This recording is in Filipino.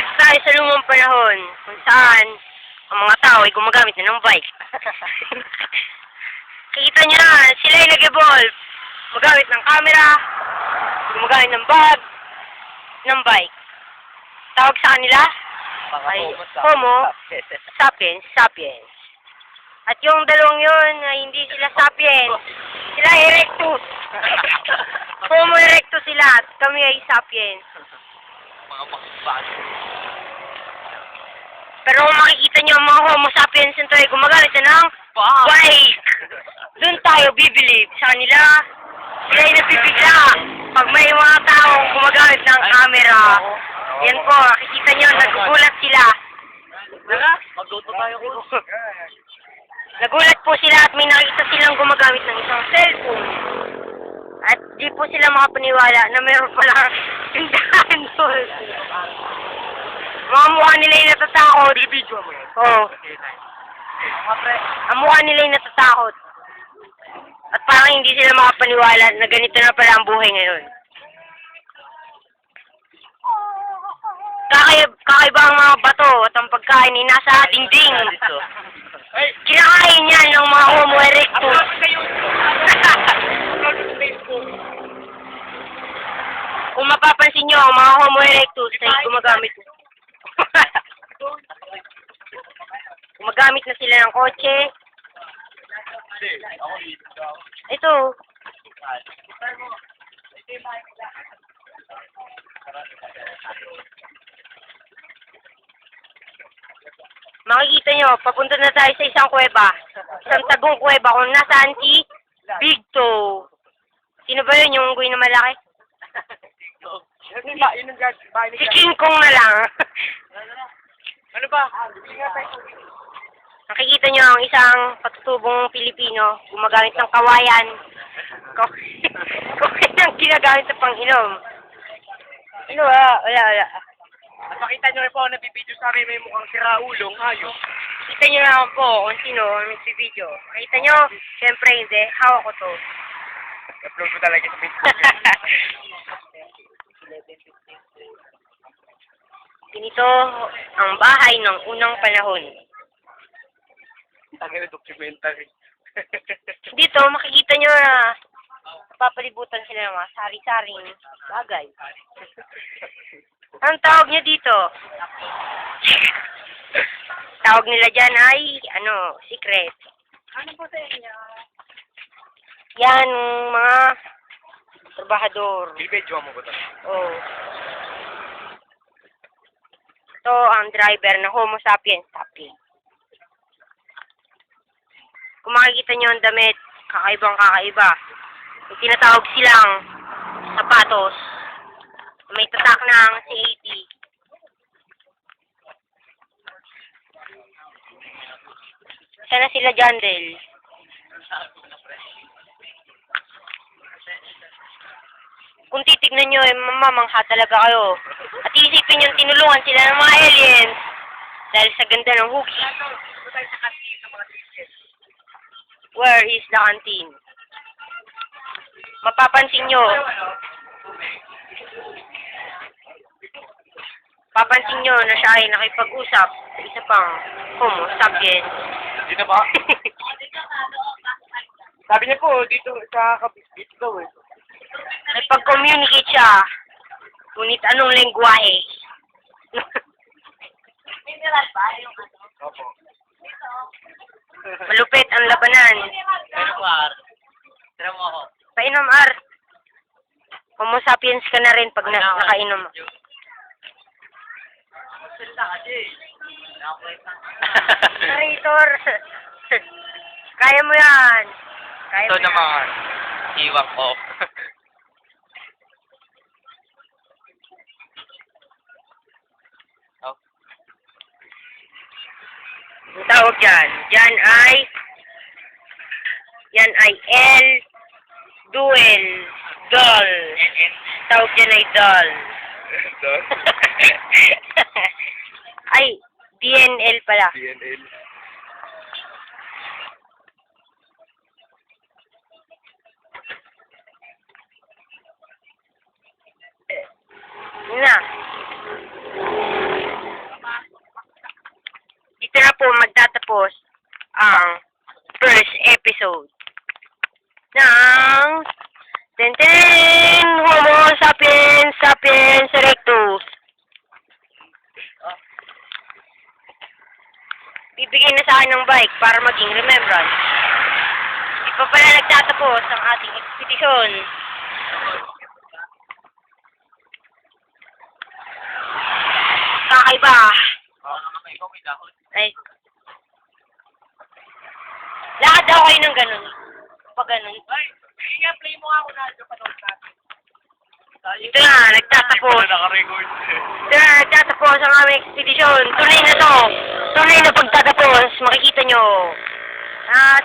Dito tayo sa lumang panahon kung saan ang mga tao ay gumagamit na ng bike. Kita nyo na, sila ay nag-evolve. Gumagamit ng camera, gumagamit ng bag, ng bike. Tawag sa kanila ay Homo sapiens. At yung dalawang yun ay hindi sila sapiens. Sila ay erectus. Homo erectus sila at kami ay sapiens. Mga makikipano. Pero kung makikita nyo ang mga Homo sapiens nito ay gumagamit na ng bike. Doon tayo bibilib sa kanila. Sila ay nabibigla. Pag may mga taong gumagamit ng camera, yan po, nakikita nyo, nagugulat sila. Magluto tayo ko. Nagulat po sila at may nakita silang gumagamit ng isang cellphone. At di po sila makapaniwala na mayroon pala tindahan doon. Mga mukha nila yung natatakot. Video mo yun? Oo. Ang mukha nila yung natatakot. At parang hindi sila makapaniwala na ganito na pala ang buhay ngayon. Kakaiba ang mga bato at ang pagkain ay nasa dingding. Kinakain yan ng mga Homo erectus. Kung mapapansin nyo, ang mga Homo erectus ay gumagamit gumagamit na sila ng kotse. Ito. Makikita nyo, papunta na tayo sa isang kuweba. Isang tagong kuweba kung nasaan si Big Toe. Sino ba yun, yung unggoy na malaki? Si King Kong na lang. Ano ba? Nakikita nyo ang isang patutubong Pilipino gumagamit ng kawayan. Kawayan ang ginagamit sa pang-inom. Ano ba? Wala. Napakita nyo rin po, nabibideo sa amin may mukhang siraulong, hayop. Kita nyo naman po kung sino ang nagbibideo. Nakita nyo? Siyempre hindi. Hawak ko to. Upload ko talaga sa Facebook. Ganito ang bahay ng unang panahon. Tangin na documentary. Dito, makikita nyo na papalibutan sila ng mga sari-saring bagay. Ang tawag nyo dito? Tawag nila dyan ay, secret. Ano po sa inyo? Yan, mga trabahador. Video mo ko to. Oh. Ito ang driver na Homo sapiens sapiens. Kung makikita nyo ang damit, kakaibang kakaiba. May tinatawag silang sapatos. May tatak ng C80. Sana sila Jandel. Kung titignan nyo, mamamangha talaga kayo. At isipin nyo, tinulungan sila ng mga aliens. Dahil sa ganda ng hugis. Where is the canteen? Mapapansin nyo. Papansin nyo na siya ay nakipag-usap sa isa pang Homo sapiens. Dito ba? Sabi niya po, dito sa kabisbit daw eh. Nagpag-communicate siya. Ngunit anong lengguwahe? Opo. Malupit ang labanan. Pero po, Ar. Tira mo ako. Painom, Ar. Homo sapiens ka na rin pag nakainom. Narrator. Kaya mo yan. Kaya Ito mo yan. naman. Iwak off. Oh. Ang tawag dyan. Yan ay L. Duel. Doll. Tawag dyan ay doll. Ay, DNL pala. DNL. Yun na. po magtatapos ang first episode ng Homo sapiens sapiens erectus. Bibigyan na sa akin ng bike para maging remembrance. Di pa pala nagtatapos ang ating ekspedisyon. Kakaiba. Ay. Lakad daw kayo ng ganun. Pag ganun. Ay, play mo nga ako na ito panood natin. Ito na, nagtatapos. Naka-record. Ito na, nagtatapos ang aming ekspedisyon. Tunay na to. Tunay na pagtatapos. Makikita nyo. At